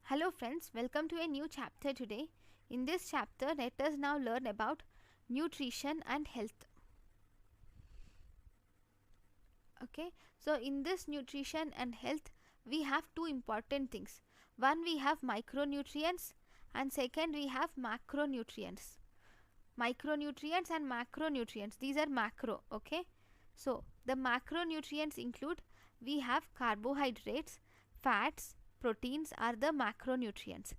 Hello friends, welcome to a new chapter today. In this chapter, let us now learn about nutrition and health. Okay, so in this nutrition and health, we have two important things. One, we have micronutrients, and second, we have macronutrients. Micronutrients and macronutrients, these are macro. Okay, so the macronutrients include, we have carbohydrates, fats, proteins are the macronutrients,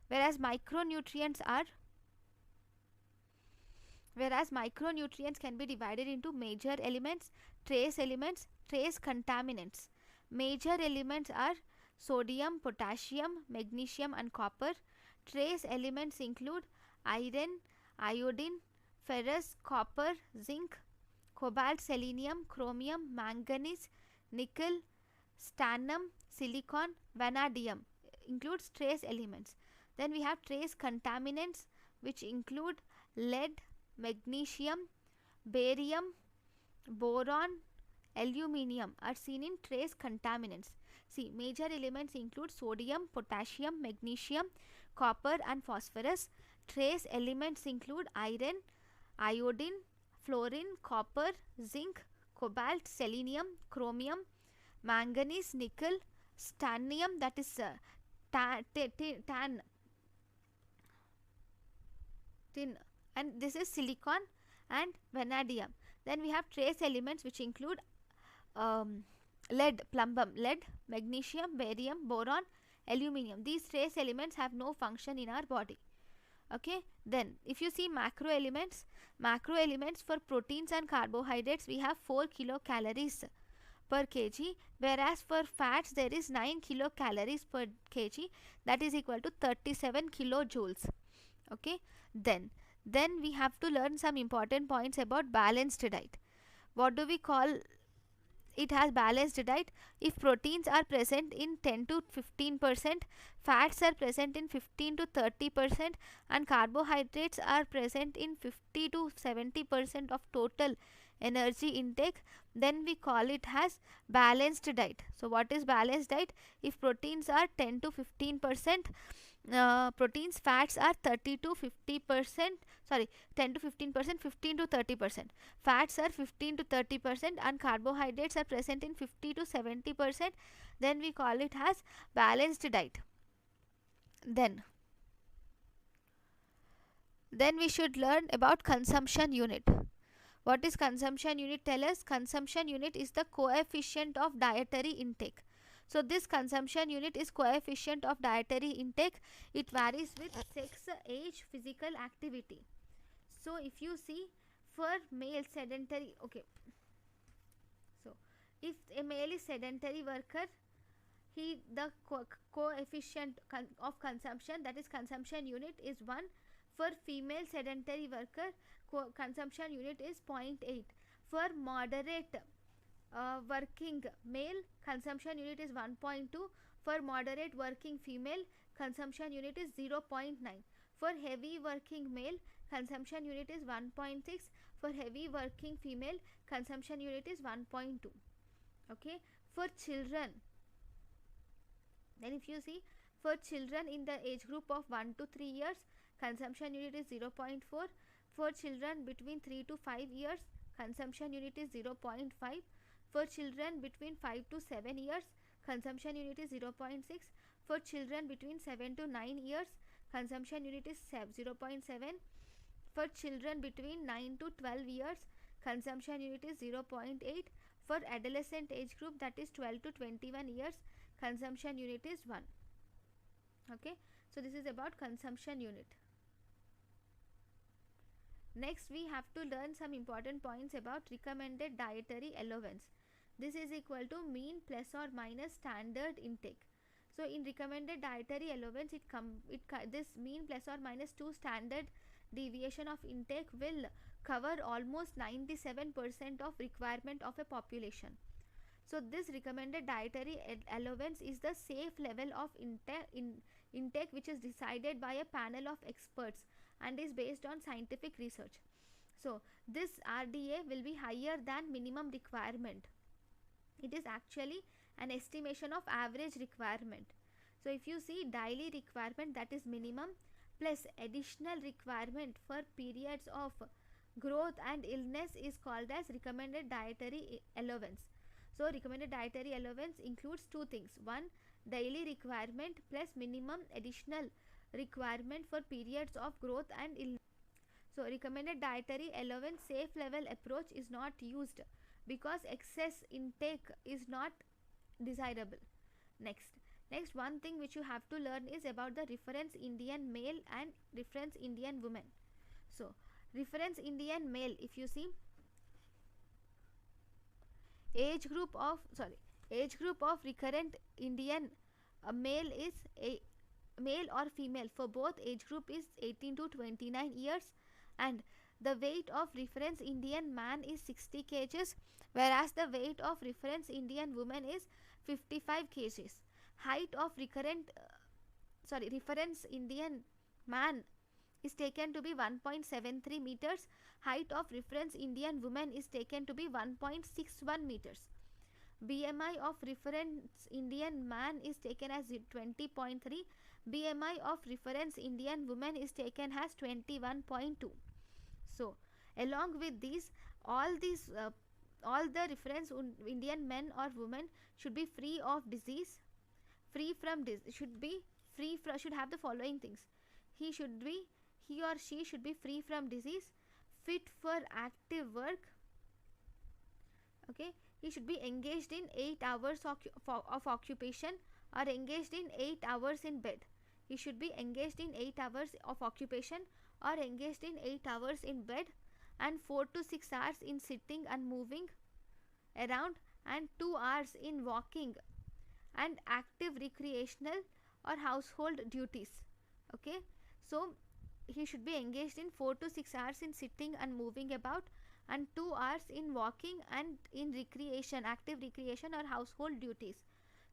whereas micronutrients can be divided into major elements, trace contaminants. Major elements are sodium, potassium, magnesium and copper. Trace elements include iron, iodine, ferrous, copper, zinc, cobalt, selenium, chromium, manganese, nickel, stannum, silicon, vanadium includes trace elements. Then we have trace contaminants, which include lead, magnesium, barium, boron, aluminium are seen in trace contaminants. See, major elements include sodium, potassium, magnesium, copper and phosphorus. Trace elements include iron, iodine, fluorine, copper, zinc, cobalt, selenium, chromium, manganese, nickel, stannum, that is tin, and this is silicon and vanadium. Then we have trace elements which include lead, magnesium, barium, boron, aluminium. These trace elements have no function in our body. Okay, then if you see macro elements for proteins and carbohydrates, we have 4 kilocalories per kg, whereas for fats there is 9 kilocalories per kg, that is equal to 37 kilojoules. Okay, then we have to learn some important points about balanced diet. What do we call it as balanced diet? If proteins are present in 10 to 15%, fats are present in 15 to 30%, and carbohydrates are present in 50 to 70% of total energy intake, then we call it as balanced diet. So what is balanced diet? If proteins are 10 to 15%, fats are 30 to 50%, 10 to 15%, 15 to 30%, fats are 15 to 30%, and carbohydrates are present in 50 to 70%, then we call it as balanced diet. Then we should learn about consumption unit. What is consumption unit? Tell us. Consumption unit is the coefficient of dietary intake. So this consumption unit is coefficient of dietary intake. It varies with sex, age, physical activity. So if you see, for male sedentary, okay, so if a male is sedentary worker, the coefficient of consumption, that is consumption unit, is 1. For female sedentary worker, consumption unit is 0.8. For moderate working male, consumption unit is 1.2. For moderate working female, consumption unit is 0.9. For heavy working male, consumption unit is 1.6. For heavy working female, consumption unit is 1.2. Okay, for children, then if you see, for children in the age group of 1 to 3 years, consumption unit is 0.4. For children between 3 to 5 years, consumption unit is 0.5. For children between 5 to 7 years, consumption unit is 0.6. For children between 7 to 9 years, consumption unit is 0.7. For children between 9 to 12 years, consumption unit is 0.8. For adolescent age group, that is 12 to 21 years, consumption unit is 1. Okay, so this is about consumption unit. Next, we have to learn some important points about recommended dietary allowance. This is equal to mean plus or minus standard intake. So in recommended dietary allowance, this mean plus or minus 2 standard deviation of intake will cover almost 97% of requirement of a population. So this recommended dietary allowance is the safe level of intake which is decided by a panel of experts and is based on scientific research. So this RDA will be higher than minimum requirement. It is actually an estimation of average requirement. So if you see daily requirement, that is minimum, plus additional requirement for periods of growth and illness is called as recommended dietary allowance. So recommended dietary allowance includes two things: one, daily requirement plus minimum additional requirement for periods of growth and illness. So recommended dietary allowance safe level approach is not used because excess intake is not desirable. Next one thing which you have to learn is about the reference Indian male and reference Indian woman. So reference Indian male, if you see, age group of recurrent Indian male is a male or female for both age group is 18 to 29 years, and the weight of reference Indian man is 60 kgs, whereas the weight of reference Indian woman is 55 kgs. Height of reference Indian man is taken to be 1.73 meters. Height of reference Indian woman is taken to be 1.61 meters. BMI of reference Indian man is taken as 20.3. BMI of reference Indian woman is taken as 21.2. So along with these, all the reference Indian men or women should be free of disease, should have the following things: he or she should be free from disease, fit for active work. Okay, he should be engaged in 8 hours of occupation, or engaged in 8 hours in bed. He should be engaged in 8 hours of occupation or engaged in 8 hours in bed, and 4 to 6 hours in sitting and moving around, and 2 hours in walking and active recreational or household duties. Okay, so he should be engaged in 4 to 6 hours in sitting and moving about, and 2 hours in walking and in recreation, active recreation or household duties.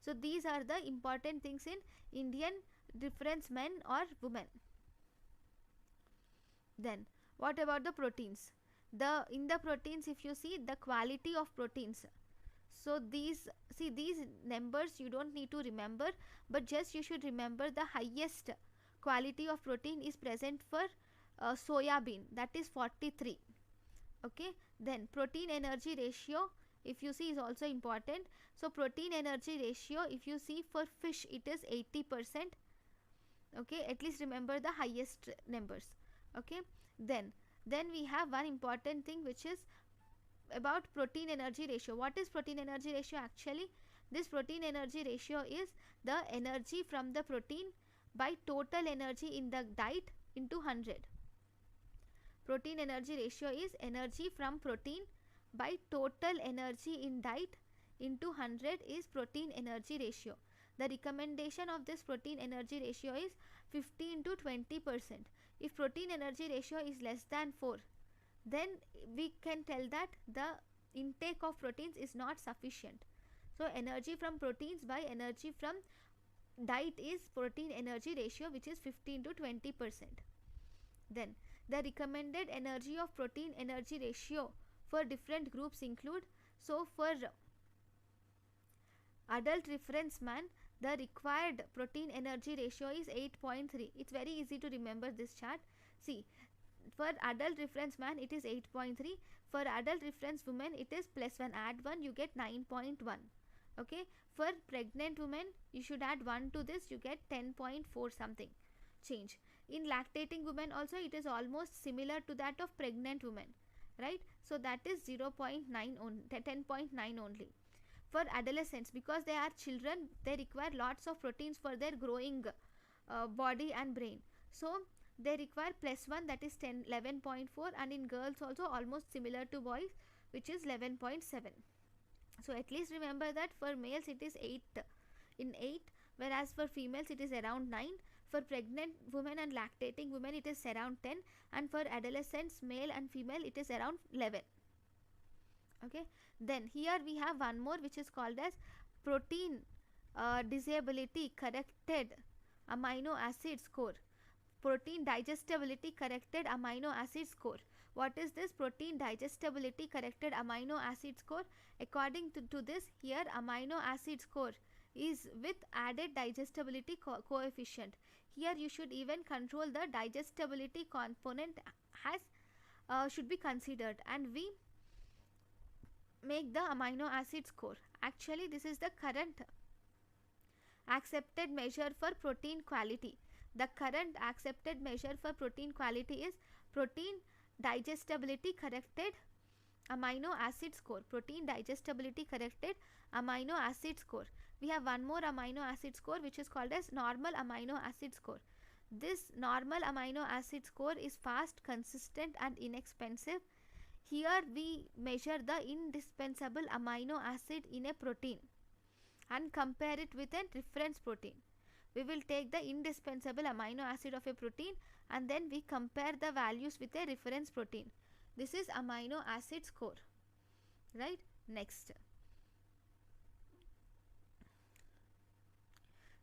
So these are the important things in Indian reference men or women. Then what about the proteins? In the proteins, if you see the quality of proteins, so these numbers you don't need to remember, but just you should remember the highest quality of protein is present for soya bean, that is 43. Okay, then protein energy ratio, if you see, is also important. So protein energy ratio, if you see, for fish it is 80%. Okay, at least remember the highest numbers. Okay, then we have one important thing which is about protein energy ratio. What is protein energy ratio actually? This protein energy ratio is the energy from the protein by total energy in the diet into 100. Protein energy ratio is energy from protein by total energy in diet into 100 is protein energy ratio. The recommendation of this protein energy ratio is 15 to 20%. If protein energy ratio is less than 4, then we can tell that the intake of proteins is not sufficient. So energy from proteins by energy from diet is protein energy ratio, which is 15 to 20%. Then the recommended energy of protein energy ratio for different groups include, so for adult reference man, the required protein energy ratio is 8.3. It's very easy to remember this chart. See, for adult reference man it is 8.3. For adult reference woman it is +1. Add 1, you get 9.1. Okay, for pregnant woman you should add 1 to this, you get 10.4 something change. In lactating women also it is almost similar to that of pregnant women, right? So that is 0.9 on 10.9 only. For adolescents, because they are children, they require lots of proteins for their growing body and brain, so they require +1, that is 11.4, and in girls also almost similar to boys, which is 11.7. So at least remember that for males it is 8, whereas for females it is around 9. For pregnant women and lactating women it is around 10, and for adolescents, male and female, it is around 11. Okay, then here we have one more which is called as protein disability corrected amino acid score. Protein digestibility corrected amino acid score. What is this protein digestibility corrected amino acid score? According to this, here amino acid score is with added digestibility coefficient. Here you should even control the digestibility component has should be considered, and we make the amino acid score. Actually, this is the current accepted measure for protein quality. The current accepted measure for protein quality is protein digestibility corrected amino acid score. Protein digestibility corrected amino acid score. We have one more amino acid score which is called as normal amino acid score. This normal amino acid score is fast, consistent and inexpensive. Here we measure the indispensable amino acid in a protein and compare it with a reference protein. We will take the indispensable amino acid of a protein and then we compare the values with a reference protein. This is amino acid score, right? Next,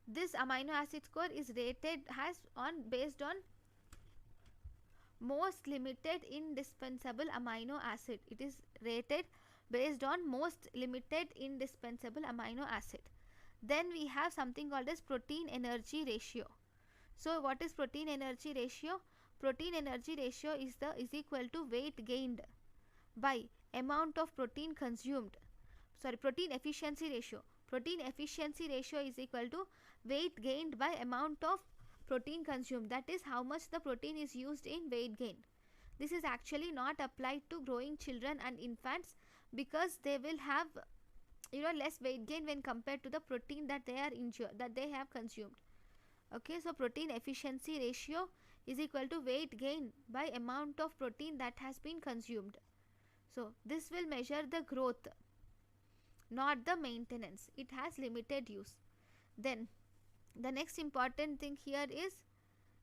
this amino acid score is rated based on most limited indispensable amino acid. It is rated based on most limited indispensable amino acid. Then we have something called as protein energy ratio. So what is protein energy ratio? Protein energy ratio is equal to weight gained by amount of protein consumed. Protein efficiency ratio. Protein efficiency ratio is equal to weight gained by amount of protein consumed. That is how much the protein is used in weight gain. This is actually not applied to growing children and infants because they will have less weight gain when compared to the protein that they have consumed. Okay, so protein efficiency ratio is equal to weight gain by amount of protein that has been consumed. So this will measure the growth, not the maintenance. It has limited use. Then the next important thing here is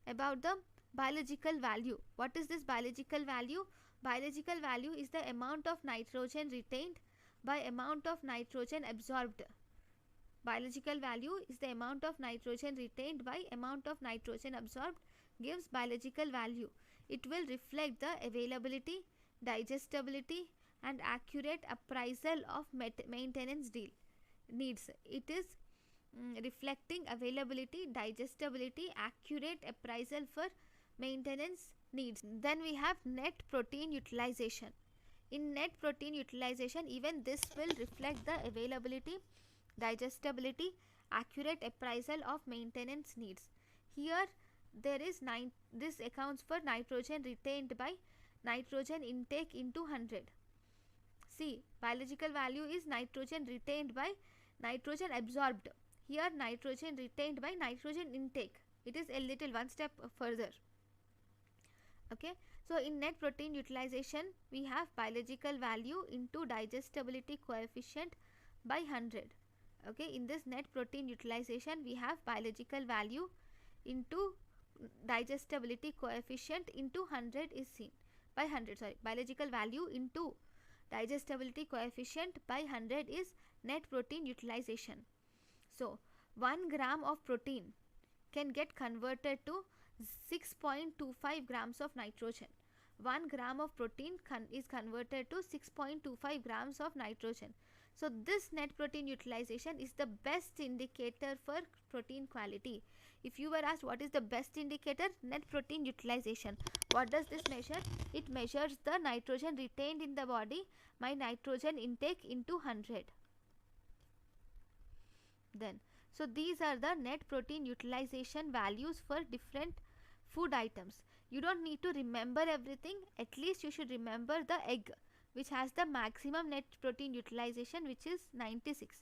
about the biological value. What is this biological value? Biological value is the amount of nitrogen retained by amount of nitrogen absorbed. Biological value is the amount of nitrogen retained by amount of nitrogen absorbed gives biological value. It will reflect the availability, digestibility and accurate appraisal of maintenance needs. It is reflecting availability, digestibility, accurate appraisal for maintenance needs. Then we have net protein utilization. In net protein utilization, even this will reflect the availability, digestibility, accurate appraisal of maintenance needs. Here there is this accounts for nitrogen retained by nitrogen intake into 100. See, biological value is nitrogen retained by nitrogen absorbed. Here nitrogen retained by nitrogen intake. It is a little one step further. Okay, so in net protein utilization we have biological value into digestibility coefficient by 100. Okay, in this net protein utilization we have biological value into digestibility coefficient into 100 is seen by 100. Biological value into digestibility coefficient by 100 is net protein utilization. So 1 gram of protein can get converted to 6.25 grams of nitrogen. 1 gram of protein is converted to 6.25 grams of nitrogen. So this net protein utilization is the best indicator for protein quality. If you were asked what is the best indicator, net protein utilization. What does this measure? It measures the nitrogen retained in the body by nitrogen intake into 100. Then, so these are the net protein utilization values for different food items. You don't need to remember everything. At least you should remember the egg, which has the maximum net protein utilization, which is 96.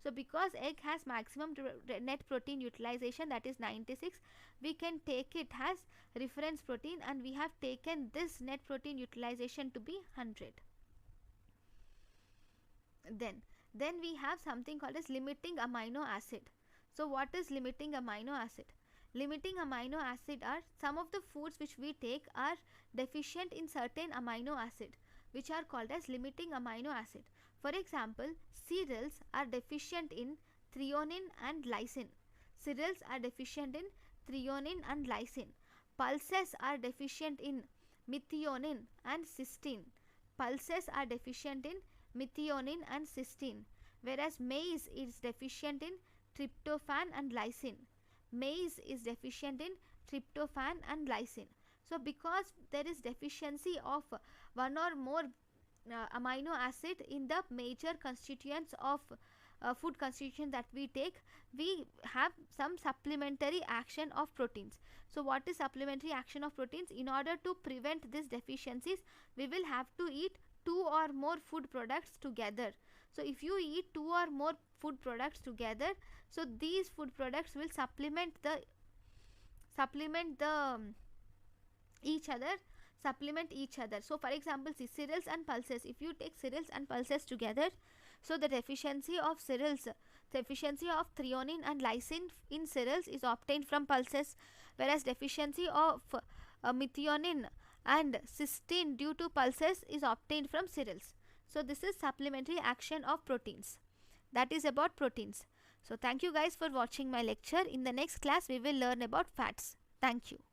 So because egg has maximum net protein utilization, that is 96, we can take it as reference protein and we have taken this net protein utilization to be 100. Then we have something called as limiting amino acid. So what is limiting amino acid? Limiting amino acid are some of the foods which we take are deficient in certain amino acid, which are called as limiting amino acid. For example, cereals are deficient in threonine and lysine. Cereals are deficient in threonine and lysine. Pulses are deficient in methionine and cysteine. Pulses are deficient in methionine and cysteine, whereas maize is deficient in tryptophan and lysine. Maize is deficient in tryptophan and lysine. So because there is deficiency of one or more amino acid in the major constituents of food constitution that we take, we have some supplementary action of proteins. So what is supplementary action of proteins? In order to prevent these deficiencies, we will have to eat 2 or more food products together. So if you eat 2 or more food products together, so these food products will supplement each other. So for example, cereals and pulses, if you take cereals and pulses together, so the deficiency of threonine and lysine in cereals is obtained from pulses, whereas deficiency of methionine and cysteine due to pulses is obtained from cereals. So this is supplementary action of proteins. That is about proteins. So thank you guys for watching my lecture. In the next class we will learn about fats. Thank you.